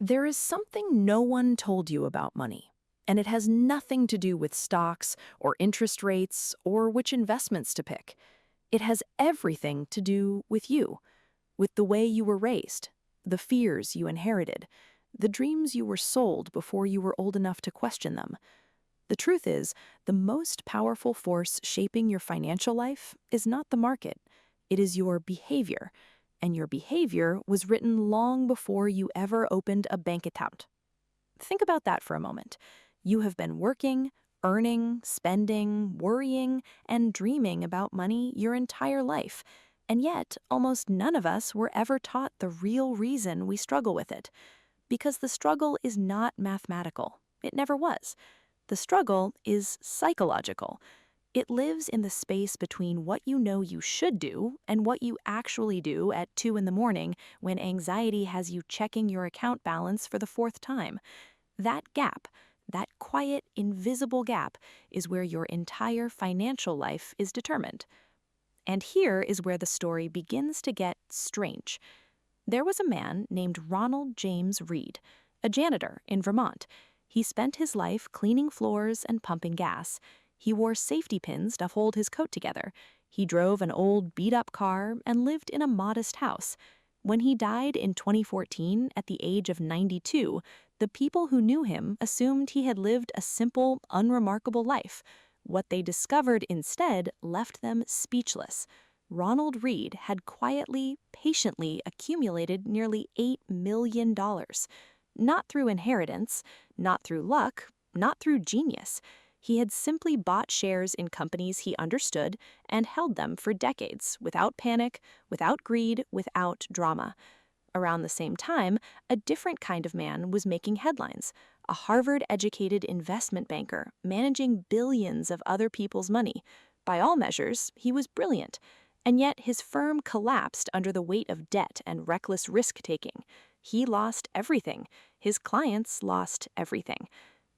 There is something no one told you about money, and it has nothing to do with stocks or interest rates or which investments to pick. It has everything to do with you, with the way you were raised, the fears you inherited, the dreams you were sold before you were old enough to question them. The truth is, the most powerful force shaping your financial life is not the market. It is your behavior. And your behavior was written long before you ever opened a bank account. Think about that for a moment. You have been working, earning, spending, worrying, and dreaming about money your entire life. And yet, almost none of us were ever taught the real reason we struggle with it. Because the struggle is not mathematical. It never was. The struggle is psychological. It lives in the space between what you know you should do and what you actually do at 2 in the morning when anxiety has you checking your account balance for the fourth time. That gap, that quiet, invisible gap, is where your entire financial life is determined. And here is where the story begins to get strange. There was a man named Ronald James Reed, a janitor in Vermont. He spent his life cleaning floors and pumping gas. He wore safety pins to hold his coat together. He drove an old beat-up car and lived in a modest house. When he died in 2014 at the age of 92, the people who knew him assumed he had lived a simple, unremarkable life. What they discovered instead left them speechless. Ronald Reed had quietly, patiently accumulated nearly $8 million. Not through inheritance, not through luck, not through genius. He had simply bought shares in companies he understood and held them for decades, without panic, without greed, without drama. Around the same time, a different kind of man was making headlines, a Harvard-educated investment banker managing billions of other people's money. By all measures, he was brilliant. And yet his firm collapsed under the weight of debt and reckless risk-taking. He lost everything. His clients lost everything.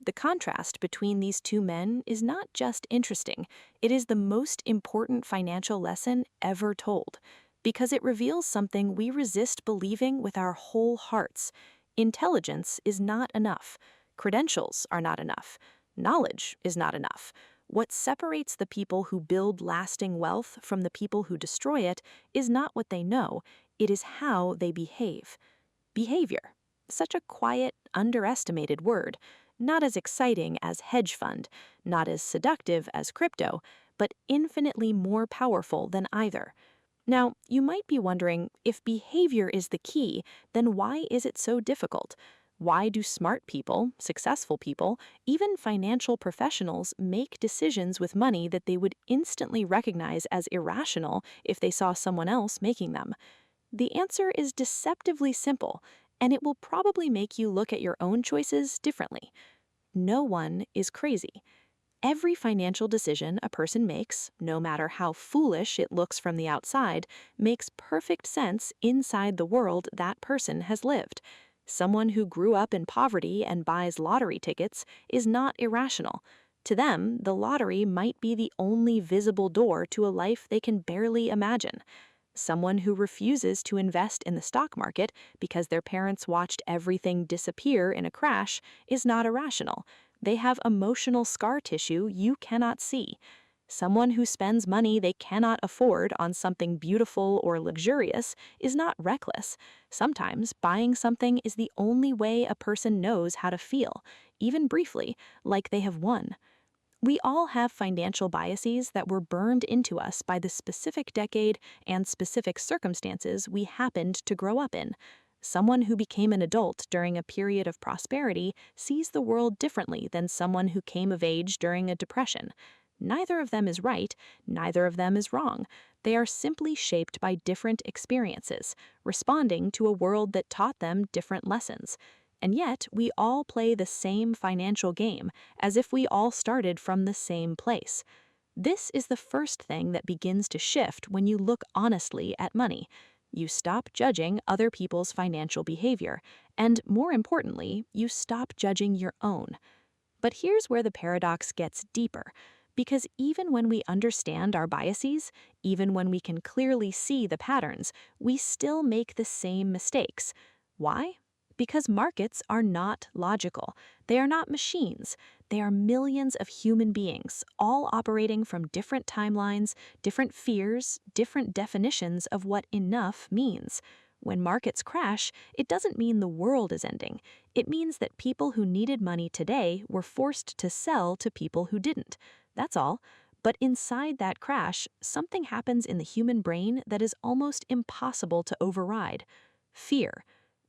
The contrast between these two men is not just interesting, it is the most important financial lesson ever told, because it reveals something we resist believing with our whole hearts. Intelligence is not enough. Credentials are not enough. Knowledge is not enough. What separates the people who build lasting wealth from the people who destroy it is not what they know, it is how they behave. Behavior. Such a quiet, underestimated word. Not as exciting as hedge fund, not as seductive as crypto, but infinitely more powerful than either. Now, you might be wondering, if behavior is the key, then why is it so difficult? Why do smart people, successful people, even financial professionals make decisions with money that they would instantly recognize as irrational if they saw someone else making them? The answer is deceptively simple, and it will probably make you look at your own choices differently. No one is crazy. Every financial decision a person makes, no matter how foolish it looks from the outside, makes perfect sense inside the world that person has lived. Someone who grew up in poverty and buys lottery tickets is not irrational. To them, the lottery might be the only visible door to a life they can barely imagine. Someone who refuses to invest in the stock market because their parents watched everything disappear in a crash is not irrational. They have emotional scar tissue you cannot see. Someone who spends money they cannot afford on something beautiful or luxurious is not reckless. Sometimes buying something is the only way a person knows how to feel, even briefly, like they have won. We all have financial biases that were burned into us by the specific decade and specific circumstances we happened to grow up in. Someone who became an adult during a period of prosperity sees the world differently than someone who came of age during a depression. Neither of them is right, neither of them is wrong. They are simply shaped by different experiences, responding to a world that taught them different lessons. And yet, we all play the same financial game, as if we all started from the same place. This is the first thing that begins to shift when you look honestly at money. You stop judging other people's financial behavior, and more importantly, you stop judging your own. But here's where the paradox gets deeper, because even when we understand our biases, even when we can clearly see the patterns, we still make the same mistakes. Why? Because markets are not logical. They are not machines. They are millions of human beings, all operating from different timelines, different fears, different definitions of what enough means. When markets crash, it doesn't mean the world is ending. It means that people who needed money today were forced to sell to people who didn't. That's all. But inside that crash, something happens in the human brain that is almost impossible to override. Fear.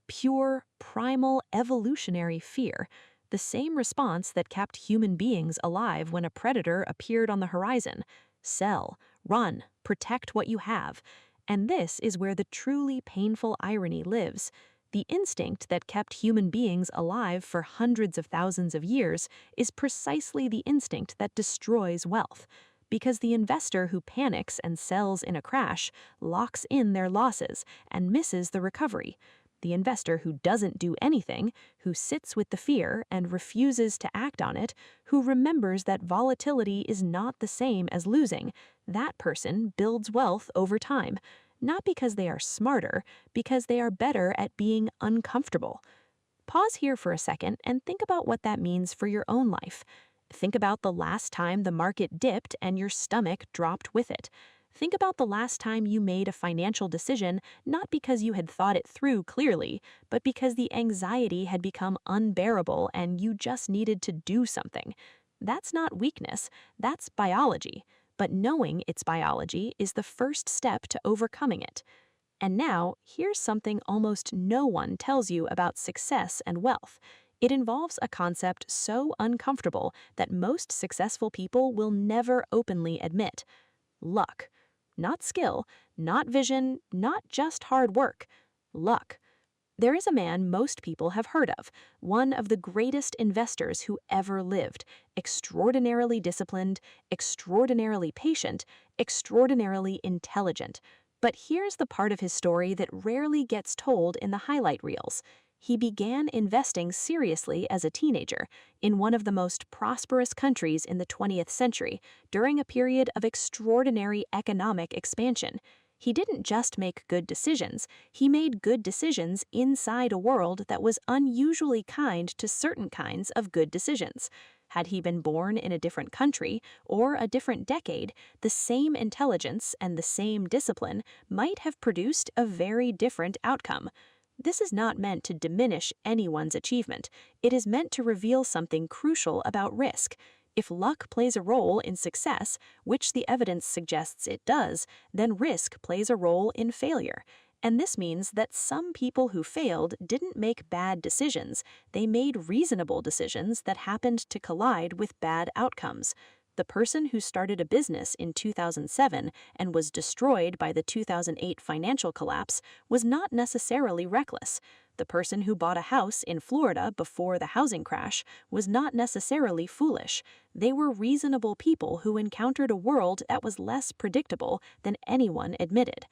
Pure, primal, evolutionary fear. The same response that kept human beings alive when a predator appeared on the horizon. Sell, run, protect what you have. And this is where the truly painful irony lives. The instinct that kept human beings alive for hundreds of thousands of years is precisely the instinct that destroys wealth. Because the investor who panics and sells in a crash locks in their losses and misses the recovery. The investor who doesn't do anything, who sits with the fear and refuses to act on it, who remembers that volatility is not the same as losing, that person builds wealth over time. Not because they are smarter, because they are better at being uncomfortable. Pause here for a second and think about what that means for your own life. Think about the last time the market dipped and your stomach dropped with it. Think about the last time you made a financial decision not because you had thought it through clearly, but because the anxiety had become unbearable and you just needed to do something. That's not weakness, that's biology. But knowing it's biology is the first step to overcoming it. And now, here's something almost no one tells you about success and wealth. It involves a concept so uncomfortable that most successful people will never openly admit. Luck. Not skill, not vision, not just hard work. Luck. There is a man most people have heard of, one of the greatest investors who ever lived, extraordinarily disciplined, extraordinarily patient, extraordinarily intelligent. But here's the part of his story that rarely gets told in the highlight reels. He began investing seriously as a teenager in one of the most prosperous countries in the 20th century during a period of extraordinary economic expansion. He didn't just make good decisions, he made good decisions inside a world that was unusually kind to certain kinds of good decisions. Had he been born in a different country or a different decade, the same intelligence and the same discipline might have produced a very different outcome. This is not meant to diminish anyone's achievement. It is meant to reveal something crucial about risk. If luck plays a role in success, which the evidence suggests it does, then risk plays a role in failure. And this means that some people who failed didn't make bad decisions. They made reasonable decisions that happened to collide with bad outcomes. The person who started a business in 2007 and was destroyed by the 2008 financial collapse was not necessarily reckless. The person who bought a house in Florida before the housing crash was not necessarily foolish. They were reasonable people who encountered a world that was less predictable than anyone admitted.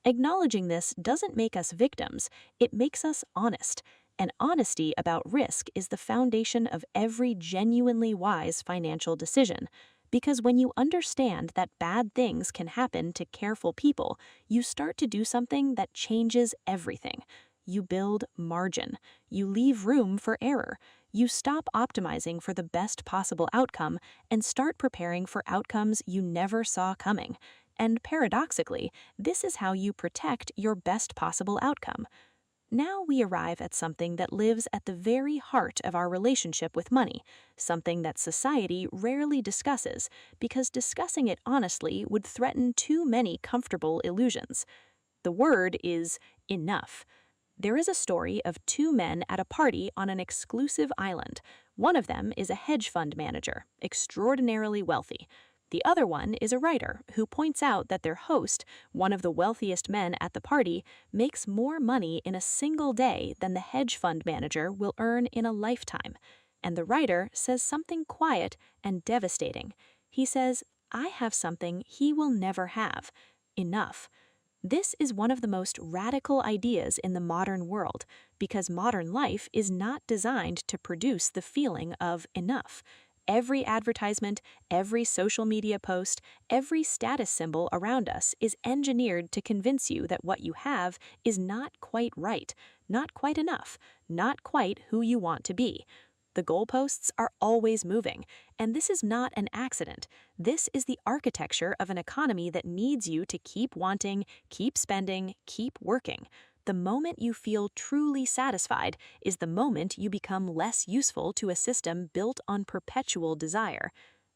Acknowledging this doesn't make us victims, it makes us honest. And honesty about risk is the foundation of every genuinely wise financial decision. Because when you understand that bad things can happen to careful people, you start to do something that changes everything. You build margin. You leave room for error. You stop optimizing for the best possible outcome and start preparing for outcomes you never saw coming. And paradoxically, this is how you protect your best possible outcome. Now we arrive at something that lives at the very heart of our relationship with money, something that society rarely discusses, because discussing it honestly would threaten too many comfortable illusions. The word is enough. There is a story of two men at a party on an exclusive island. One of them is a hedge fund manager, extraordinarily wealthy. The other one is a writer who points out that their host, one of the wealthiest men at the party, makes more money in a single day than the hedge fund manager will earn in a lifetime. And the writer says something quiet and devastating. He says, "I have something he will never have. Enough." This is one of the most radical ideas in the modern world, because modern life is not designed to produce the feeling of enough. Every advertisement, every social media post, every status symbol around us is engineered to convince you that what you have is not quite right, not quite enough, not quite who you want to be. The goalposts are always moving, and this is not an accident. This is the architecture of an economy that needs you to keep wanting, keep spending, keep working. The moment you feel truly satisfied is the moment you become less useful to a system built on perpetual desire.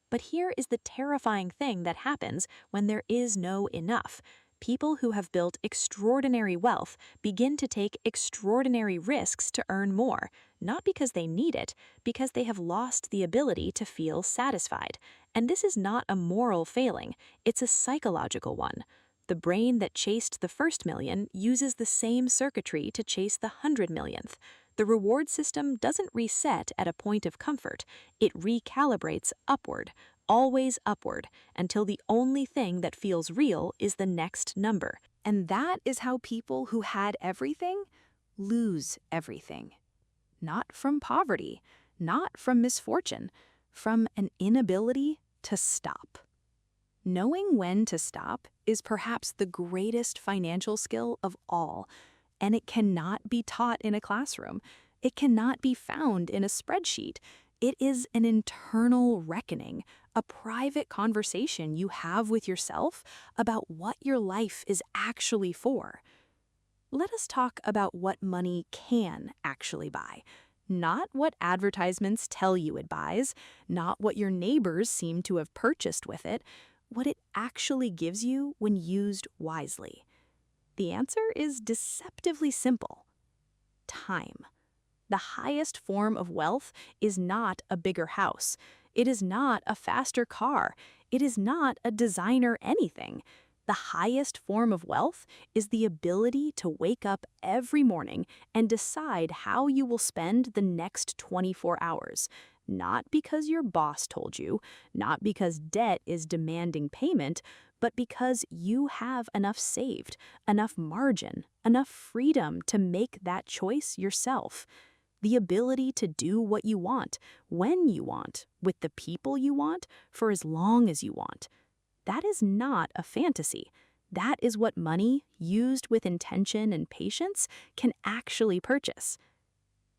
But here is the terrifying thing that happens when there is no enough. People who have built extraordinary wealth begin to take extraordinary risks to earn more, not because they need it, because they have lost the ability to feel satisfied. And this is not a moral failing, it's a psychological one. The brain that chased the first million uses the same circuitry to chase the 100 millionth. The reward system doesn't reset at a point of comfort, it recalibrates upward, always upward, until the only thing that feels real is the next number. And that is how people who had everything lose everything. Not from poverty, not from misfortune, from an inability to stop. Knowing when to stop is perhaps the greatest financial skill of all, and it cannot be taught in a classroom. It cannot be found in a spreadsheet. It is an internal reckoning, a private conversation you have with yourself about what your life is actually for. Let us talk about what money can actually buy. Not what advertisements tell you it buys, not what your neighbors seem to have purchased with it, what it actually gives you when used wisely. The answer is deceptively simple. Time. The highest form of wealth is not a bigger house. It is not a faster car. It is not a designer anything. The highest form of wealth is the ability to wake up every morning and decide how you will spend the next 24 hours. Not because your boss told you, not because debt is demanding payment, but because you have enough saved, enough margin, enough freedom to make that choice yourself. The ability to do what you want, when you want, with the people you want, for as long as you want. That is not a fantasy. That is what money, used with intention and patience, can actually purchase.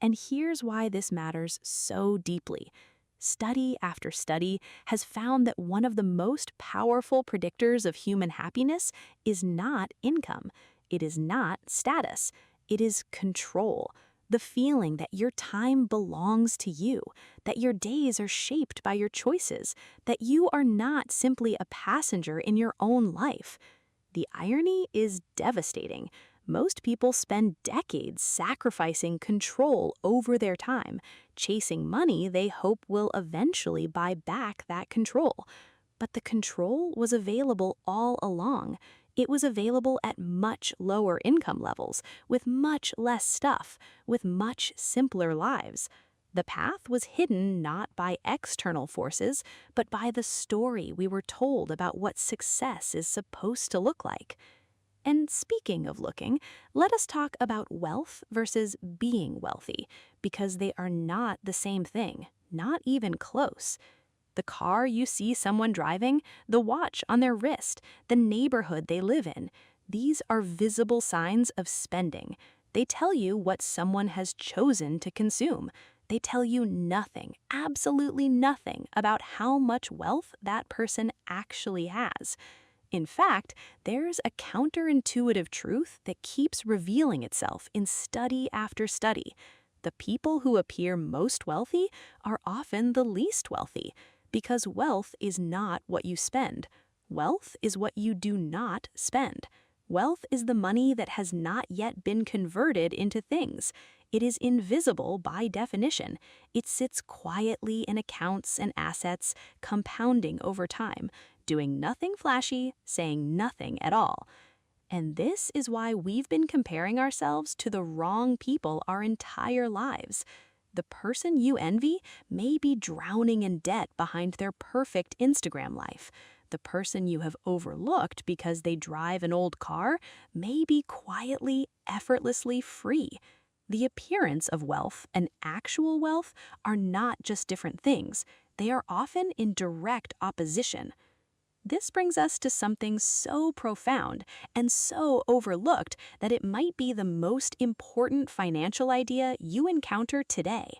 And here's why this matters so deeply. Study after study has found that one of the most powerful predictors of human happiness is not income. It is not status. It is control. The feeling that your time belongs to you, that your days are shaped by your choices, that you are not simply a passenger in your own life. The irony is devastating. Most people spend decades sacrificing control over their time, chasing money they hope will eventually buy back that control. But the control was available all along. It was available at much lower income levels, with much less stuff, with much simpler lives. The path was hidden not by external forces, but by the story we were told about what success is supposed to look like. And speaking of looking, let us talk about wealth versus being wealthy, because they are not the same thing, not even close. The car you see someone driving, the watch on their wrist, the neighborhood they live in, these are visible signs of spending. They tell you what someone has chosen to consume. They tell you nothing, absolutely nothing, about how much wealth that person actually has. In fact, there's a counterintuitive truth that keeps revealing itself in study after study. The people who appear most wealthy are often the least wealthy, because wealth is not what you spend. Wealth is what you do not spend. Wealth is the money that has not yet been converted into things. It is invisible by definition. It sits quietly in accounts and assets, compounding over time, doing nothing flashy, saying nothing at all. And this is why we've been comparing ourselves to the wrong people our entire lives. The person you envy may be drowning in debt behind their perfect Instagram life. The person you have overlooked because they drive an old car may be quietly, effortlessly free. The appearance of wealth and actual wealth are not just different things. They are often in direct opposition. This brings us to something so profound and so overlooked that it might be the most important financial idea you encounter today.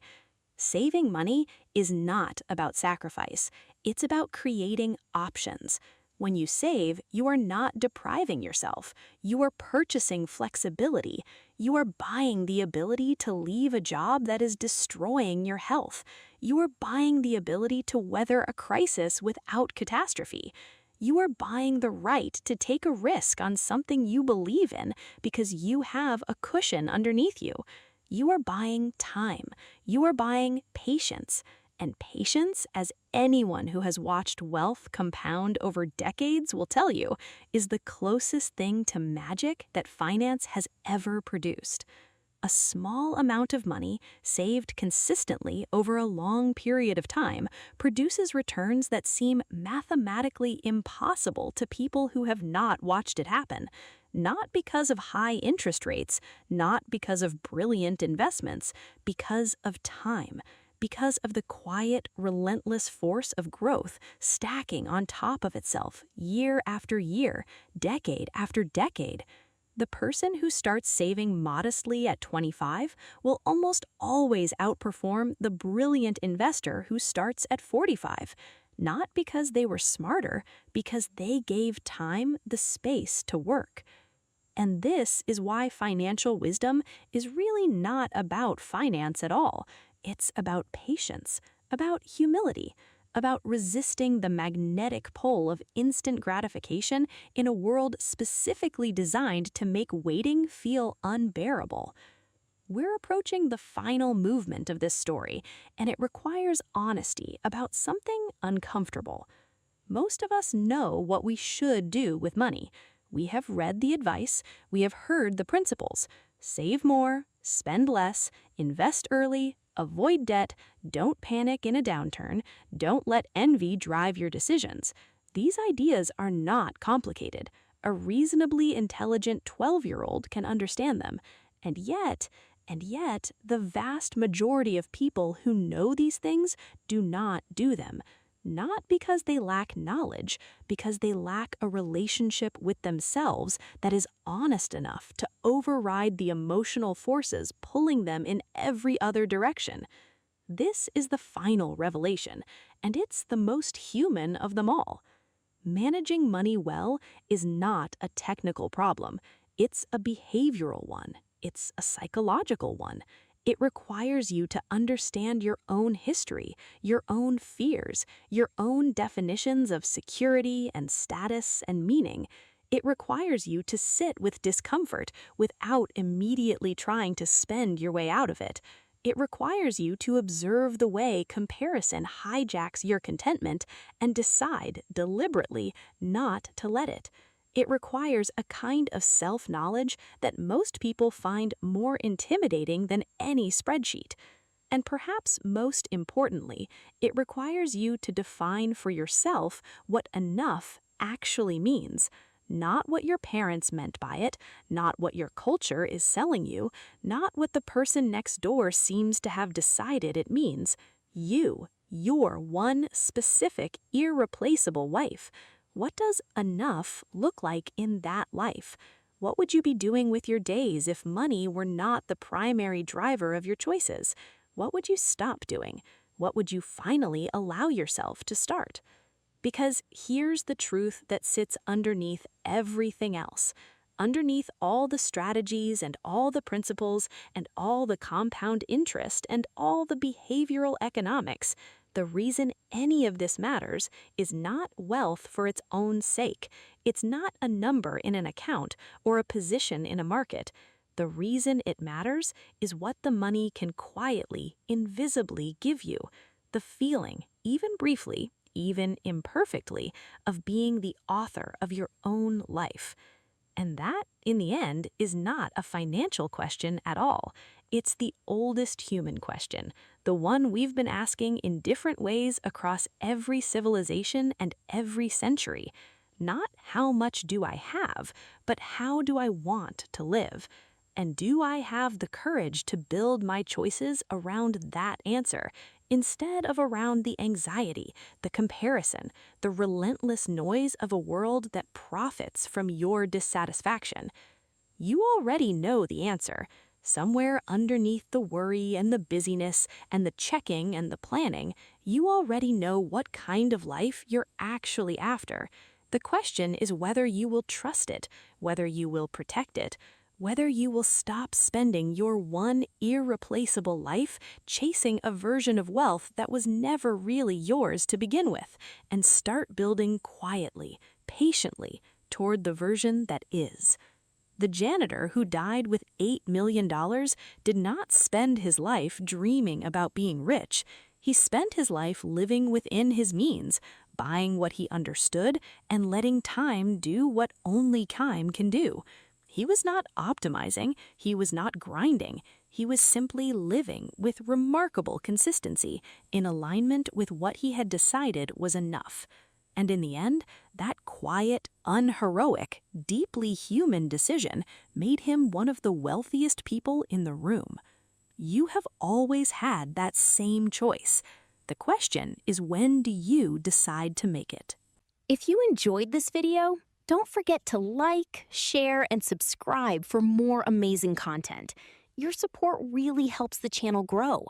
Saving money is not about sacrifice. It's about creating options. When you save, you are not depriving yourself. You are purchasing flexibility. You are buying the ability to leave a job that is destroying your health. You are buying the ability to weather a crisis without catastrophe. You are buying the right to take a risk on something you believe in because you have a cushion underneath you. You are buying time. You are buying patience. And patience, as anyone who has watched wealth compound over decades will tell you, is the closest thing to magic that finance has ever produced. A small amount of money saved consistently over a long period of time produces returns that seem mathematically impossible to people who have not watched it happen. Not because of high interest rates, not because of brilliant investments, because of time. Because of the quiet, relentless force of growth stacking on top of itself year after year, decade after decade. The person who starts saving modestly at 25 will almost always outperform the brilliant investor who starts at 45, not because they were smarter, because they gave time the space to work. And this is why financial wisdom is really not about finance at all. It's about patience, about humility, about resisting the magnetic pull of instant gratification in a world specifically designed to make waiting feel unbearable. We're approaching the final movement of this story, and it requires honesty about something uncomfortable. Most of us know what we should do with money. We have read the advice, we have heard the principles. Save more, spend less, invest early, avoid debt, don't panic in a downturn, don't let envy drive your decisions. These ideas are not complicated. A reasonably intelligent 12-year-old can understand them. And yet, the vast majority of people who know these things do not do them. Not because they lack knowledge, because they lack a relationship with themselves that is honest enough to override the emotional forces pulling them in every other direction. This is the final revelation, and it's the most human of them all. Managing money well is not a technical problem. It's a behavioral one. It's a psychological one. It requires you to understand your own history, your own fears, your own definitions of security and status and meaning. It requires you to sit with discomfort without immediately trying to spend your way out of it. It requires you to observe the way comparison hijacks your contentment and decide deliberately not to let it. It requires a kind of self-knowledge that most people find more intimidating than any spreadsheet. And perhaps most importantly, it requires you to define for yourself what enough actually means. Not what your parents meant by it, not what your culture is selling you, not what the person next door seems to have decided it means. Your one specific, irreplaceable life. What does enough look like in that life? What would you be doing with your days if money were not the primary driver of your choices? What would you stop doing? What would you finally allow yourself to start? Because here's the truth that sits underneath everything else. Underneath all the strategies and all the principles and all the compound interest and all the behavioral economics, the reason any of this matters is not wealth for its own sake. It's not a number in an account or a position in a market. The reason it matters is what the money can quietly, invisibly give you. The feeling, even briefly, even imperfectly, of being the author of your own life. And that, in the end, is not a financial question at all. It's the oldest human question, the one we've been asking in different ways across every civilization and every century. Not how much do I have, but how do I want to live? And do I have the courage to build my choices around that answer, instead of around the anxiety, the comparison, the relentless noise of a world that profits from your dissatisfaction. You already know the answer. Somewhere underneath the worry and the busyness and the checking and the planning, you already know what kind of life you're actually after. The question is whether you will trust it, whether you will protect it, whether you will stop spending your one irreplaceable life chasing a version of wealth that was never really yours to begin with, and start building quietly, patiently, toward the version that is. The janitor who died with $8 million did not spend his life dreaming about being rich. He spent his life living within his means, buying what he understood, and letting time do what only time can do. He was not optimizing, he was not grinding, he was simply living with remarkable consistency, in alignment with what he had decided was enough. And in the end, that quiet, unheroic, deeply human decision made him one of the wealthiest people in the room. You have always had that same choice. The question is, when do you decide to make it? If you enjoyed this video, don't forget to like, share, and subscribe for more amazing content. Your support really helps the channel grow.